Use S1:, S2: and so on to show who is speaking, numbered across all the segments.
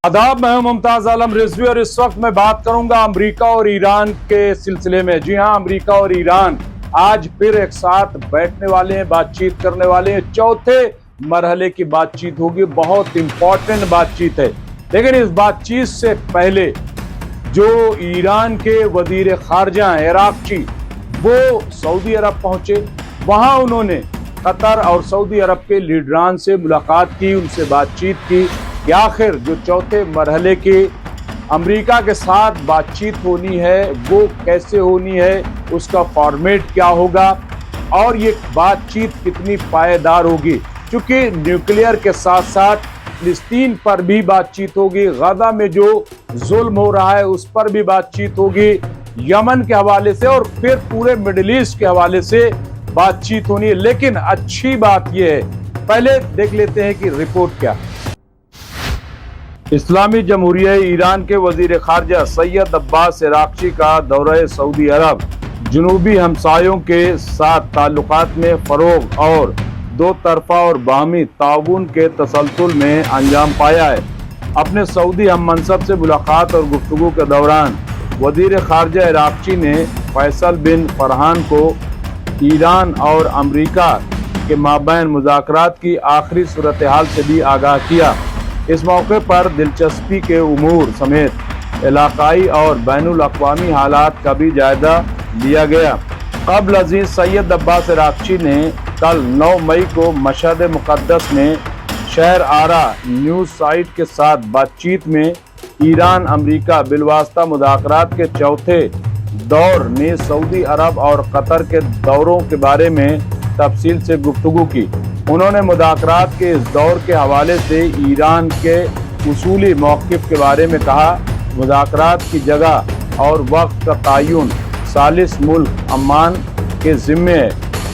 S1: आदाब, मैं हूं मुमताज आलम रिजवी और इस वक्त मैं बात करूंगा अमेरिका और ईरान के सिलसिले में। जी हां, अमेरिका और ईरान आज फिर एक साथ बैठने वाले हैं, बातचीत करने वाले हैं। चौथे मरहले की बातचीत होगी, बहुत इंपॉर्टेंट बातचीत है। लेकिन इस बातचीत से पहले जो ईरान के वजीर खारजा हैं इराक़ची, वो सऊदी अरब पहुंचे। वहां उन्होंने कतर और सऊदी अरब के लीडरान से मुलाकात की, उनसे बातचीत की कि आखिर जो चौथे मरहले की अमेरिका के साथ बातचीत होनी है वो कैसे होनी है, उसका फॉर्मेट क्या होगा और ये बातचीत कितनी पायेदार होगी। क्योंकि न्यूक्लियर के साथ साथ फिलिस्तीन पर भी बातचीत होगी, गजा में जो जुल्म हो रहा है उस पर भी बातचीत होगी, यमन के हवाले से और फिर पूरे मिडिल ईस्ट के हवाले से बातचीत होनी है। लेकिन अच्छी बात यह है, पहले देख लेते हैं कि रिपोर्ट क्या। इस्लामी जमहूरिया ईरान के वजीर खारजा सैयद अब्बास इराक़ची का दौरा सऊदी अरब जनूबी हमसायों के साथ ताल्लुकात में फ़रोग़ और दो तरफ़ा और बाहमी ताउन के तसलसल में अंजाम पाया है। अपने सऊदी हम मनसब से मुलाकात और गुफ्तगू के दौरान वजीर खारजा इराक़ची ने फैसल बिन फरहान को ईरान और अमेरिका के माबैन मुज़ाकरात की आखिरी सूरत हाल से भी आगाह किया। इस मौके पर दिलचस्पी के उमूर समेत इलाकाई और बैनुल अक़वामी हालात का भी जायजा लिया गया। क़ब्ल अज़ीज़ सैयद अब्बास इराक़ची ने कल 9 मई को मशहद मुक़द्दस में शहर आरा न्यूज़ साइट के साथ बातचीत में ईरान अमेरिका बिलवास्ता मुज़ाकरात के चौथे दौर में सऊदी अरब और कतर के दौरों के बारे में तफसील से गुफ्तगू की। उन्होंने मुज़ाकरात के इस दौर के हवाले से ईरान के उसूली मौक़िफ़ के बारे में कहा। मुज़ाकरात की जगह और वक्त का तयन सालिस मुल्क अम्मान के ज़िम्मे है।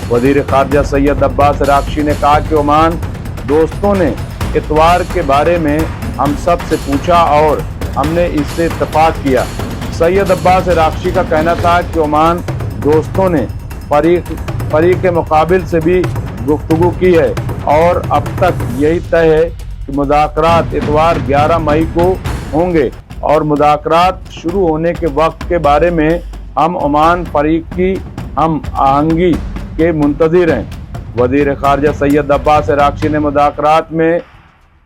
S1: वज़ीर ख़ारजा सैयद अब्बास इराक़ची ने कहा कि ओमान दोस्तों ने इतवार के बारे में हम सब से पूछा और हमने इससे इत्तफ़ाक़ किया। सैयद अब्बास इराक़ची का कहना था कि ओमान दोस्तों ने फरीक़ मुक़ाबिल से भी गुफ्तगू की है और अब तक यही तय है कि मुज़ाकरात इतवार 11 मई को होंगे और मुज़ाकरात शुरू होने के वक्त के बारे में हम ओमान फरीक की हम आहंगी के मुंतज़िर हैं। वज़ीर ख़ारजा सैयद अब्बास इराक़ची ने मुज़ाकरात में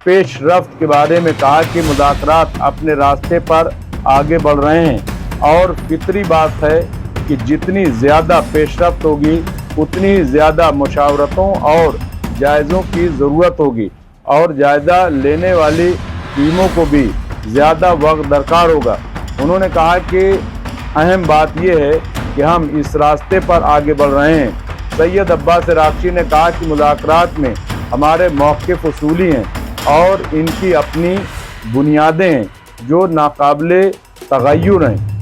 S1: पेश रफ्त के बारे में कहा कि मुज़ाकरात अपने रास्ते पर आगे बढ़ रहे हैं और फितरी बात है कि जितनी ज़्यादा पेशरफ्त होगी उतनी ज़्यादा मुशावरतों और जायज़ों की ज़रूरत होगी और जायज़ा लेने वाली टीमों को भी ज़्यादा वक्त दरकार होगा। उन्होंने कहा कि अहम बात यह है कि हम इस रास्ते पर आगे बढ़ रहे हैं। सैयद अब्बास इराक़ची ने कहा कि मुज़ाकरात में हमारे मौक़िफ़ उसूली हैं और इनकी अपनी बुनियादें हैं जो नाकाबिले तग़य्युर हैं।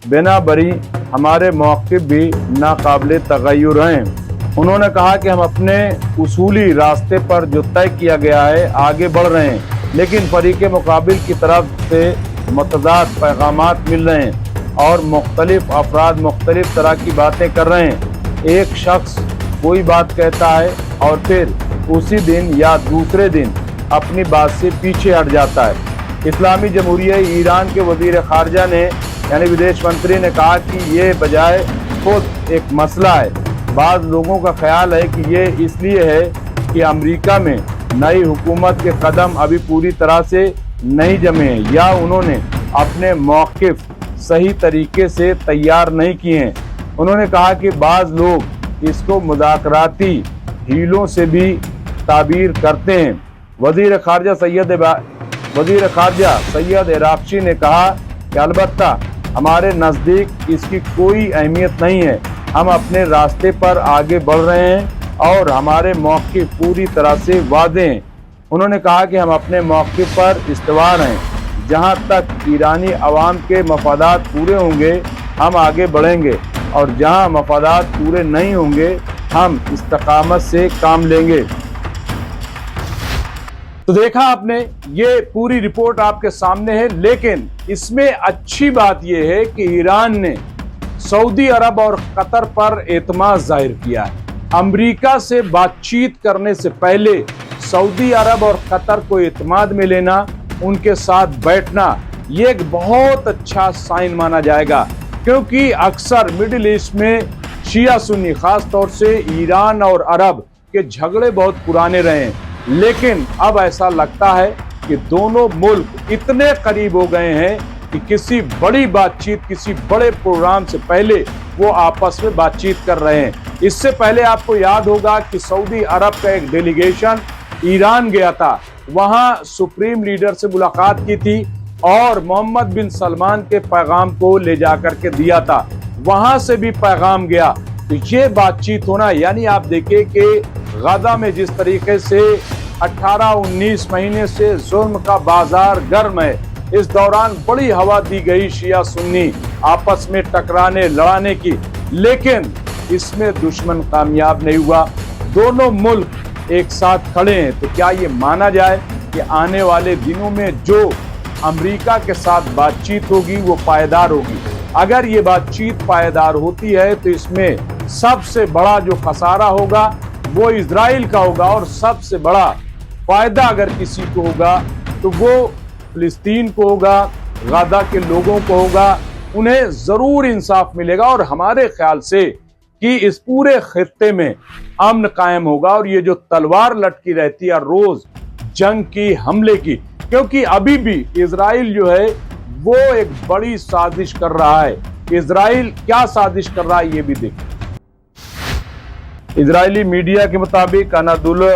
S1: बिना बरी हमारे मौक़िफ़ भी नाकाबिले तग़य्युर हैं। उन्होंने कहा कि हम अपने उसूली रास्ते पर जो तय किया गया है आगे बढ़ रहे हैं, लेकिन फ़रीक़ मुक़ाबिल की तरफ से मुतज़ाद पैगामात मिल रहे हैं और मुख्तलिफ़ अफराद मुख्तलिफ़ तरह की बातें कर रहे हैं। एक शख्स कोई बात कहता है और फिर उसी दिन या दूसरे दिन अपनी बात से पीछे हट जाता है। इस्लामी जमहूरिया ईरान के वज़ीर ख़ारजा ने यानी विदेश मंत्री ने कहा कि ये बजाय खुद एक मसला है। बाज़ लोगों का ख्याल है कि ये इसलिए है कि अमेरिका में नई हुकूमत के कदम अभी पूरी तरह से नहीं जमे हैं या उन्होंने अपने मौक़िफ़ सही तरीके से तैयार नहीं किए हैं। उन्होंने कहा कि बाज़ लोग इसको मुज़ाकराती हीलों से भी ताबीर करते हैं। वज़ीर ख़ारजा सैयद इराक़ची ने कहा कि अलबत्ता हमारे नज़दीक इसकी कोई अहमियत नहीं है। हम अपने रास्ते पर आगे बढ़ रहे हैं और हमारे मौक़िफ़ पूरी तरह से वाज़ेह हैं। उन्होंने कहा कि हम अपने मौक़िफ़ पर इस्तवार हैं। जहां तक ईरानी अवाम के मफादात पूरे होंगे हम आगे बढ़ेंगे और जहां मफादात पूरे नहीं होंगे हम इस्तकामत से काम लेंगे। तो देखा आपने, ये पूरी रिपोर्ट आपके सामने है। लेकिन इसमें अच्छी बात यह है कि ईरान ने सऊदी अरब और कतर पर एतमाद जाहिर किया है। अमेरिका से बातचीत करने से पहले सऊदी अरब और कतर को एतमाद में लेना ان کے ساتھ بیٹھنا یہ ایک بہت اچھا سائن مانا جائے گا، کیونکہ اکثر مڈل ایسٹ میں شیعہ سنی خاص طور سے ایران اور عرب کے جھگڑے بہت پرانے رہے ہیں، لیکن اب ایسا لگتا ہے کہ دونوں ملک اتنے قریب ہو گئے ہیں کہ کسی بڑی بات چیت، کسی بڑے پروگرام سے پہلے وہ آپس میں بات چیت کر رہے ہیں۔ اس سے پہلے آپ کو یاد ہوگا کہ سعودی عرب کا ایک ڈیلیگیشن ایران گیا تھا، وہاں سپریم لیڈر سے ملاقات کی تھی اور محمد بن سلمان کے پیغام کو لے جا کر کے دیا تھا، وہاں سے بھی پیغام گیا۔ تو یہ بات چیت ہونا، یعنی آپ دیکھیں کہ غزہ میں جس طریقے سے 18-19 مہینے سے ظلم کا بازار گرم ہے، اس دوران بڑی ہوا دی گئی شیعہ سنی آپس میں ٹکرانے لڑانے کی، لیکن اس میں دشمن کامیاب نہیں ہوا، دونوں ملک ایک ساتھ کھڑے ہیں۔ تو کیا یہ مانا جائے کہ آنے والے دنوں میں جو امریکہ کے ساتھ بات چیت ہوگی وہ پائیدار ہوگی؟ اگر یہ بات چیت پائیدار ہوتی ہے تو اس میں سب سے بڑا جو خسارہ ہوگا وہ اسرائیل کا ہوگا، اور سب سے بڑا فائدہ اگر کسی کو ہوگا تو وہ فلسطین کو ہوگا، غزہ کے لوگوں کو ہوگا، انہیں ضرور انصاف ملے گا، اور ہمارے خیال سے کہ اس پورے خطے میں امن قائم ہوگا۔ اور یہ جو تلوار لٹکی رہتی ہے روز جنگ کی، حملے کی، کیونکہ ابھی بھی اسرائیل جو ہے وہ ایک بڑی سازش کر رہا ہے۔ اسرائیل کیا سازش کر رہا ہے یہ بھی دیکھیں۔ اسرائیلی میڈیا کے مطابق، انادولو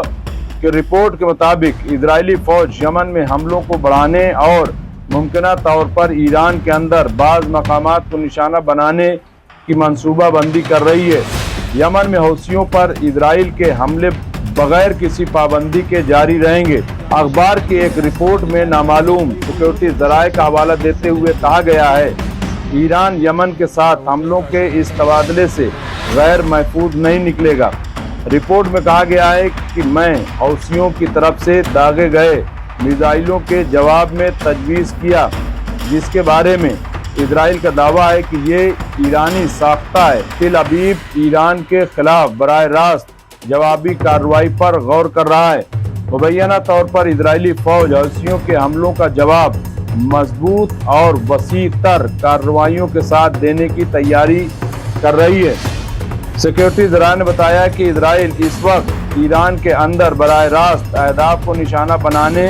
S1: کی رپورٹ کے مطابق، اسرائیلی فوج یمن میں حملوں کو بڑھانے اور ممکنہ طور پر ایران کے اندر بعض مقامات کو نشانہ بنانے کی منصوبہ بندی کر رہی ہے۔ یمن میں حوثیوں پر اسرائیل کے حملے بغیر کسی پابندی کے جاری رہیں گے۔ اخبار کی ایک رپورٹ میں نامعلوم سیکورٹی ذرائع کا حوالہ دیتے ہوئے کہا گیا ہے، ایران یمن کے ساتھ حملوں کے اس تبادلے سے غیر محفوظ نہیں نکلے گا۔ رپورٹ میں کہا گیا ہے کہ میں حوثیوں کی طرف سے داغے گئے میزائلوں کے جواب میں تجویز کیا، جس کے بارے میں اسرائیل کا دعویٰ ہے کہ یہ ایرانی ساختہ ہے۔ تل ابیب ایران کے خلاف براہ راست جوابی کارروائی پر غور کر رہا ہے۔ مبینہ طور پر اسرائیلی فوج حوثیوں کے حملوں کا جواب مضبوط اور وسیع تر کارروائیوں کے ساتھ دینے کی تیاری کر رہی ہے۔ سیکورٹی ذرائع نے بتایا کہ اسرائیل اس وقت ایران کے اندر براہ راست اہداف کو نشانہ بنانے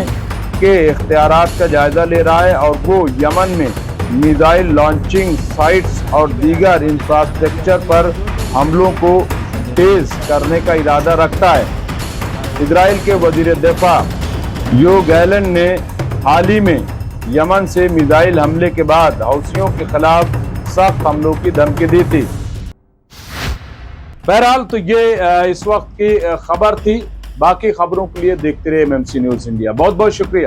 S1: کے اختیارات کا جائزہ لے رہا ہے، اور وہ یمن میں میزائل لانچنگ سائٹس اور دیگر انفراسٹرکچر پر حملوں کو تیز کرنے کا ارادہ رکھتا ہے۔ اسرائیل کے وزیر دفاع یو گیلن نے حال ہی میں یمن سے میزائل حملے کے بعد حوثیوں کے خلاف سخت حملوں کی دھمکی دی تھی۔ بہرحال تو یہ اس وقت کی خبر تھی، باقی خبروں کے لیے دیکھتے رہے MMC نیوز انڈیا۔ بہت بہت شکریہ۔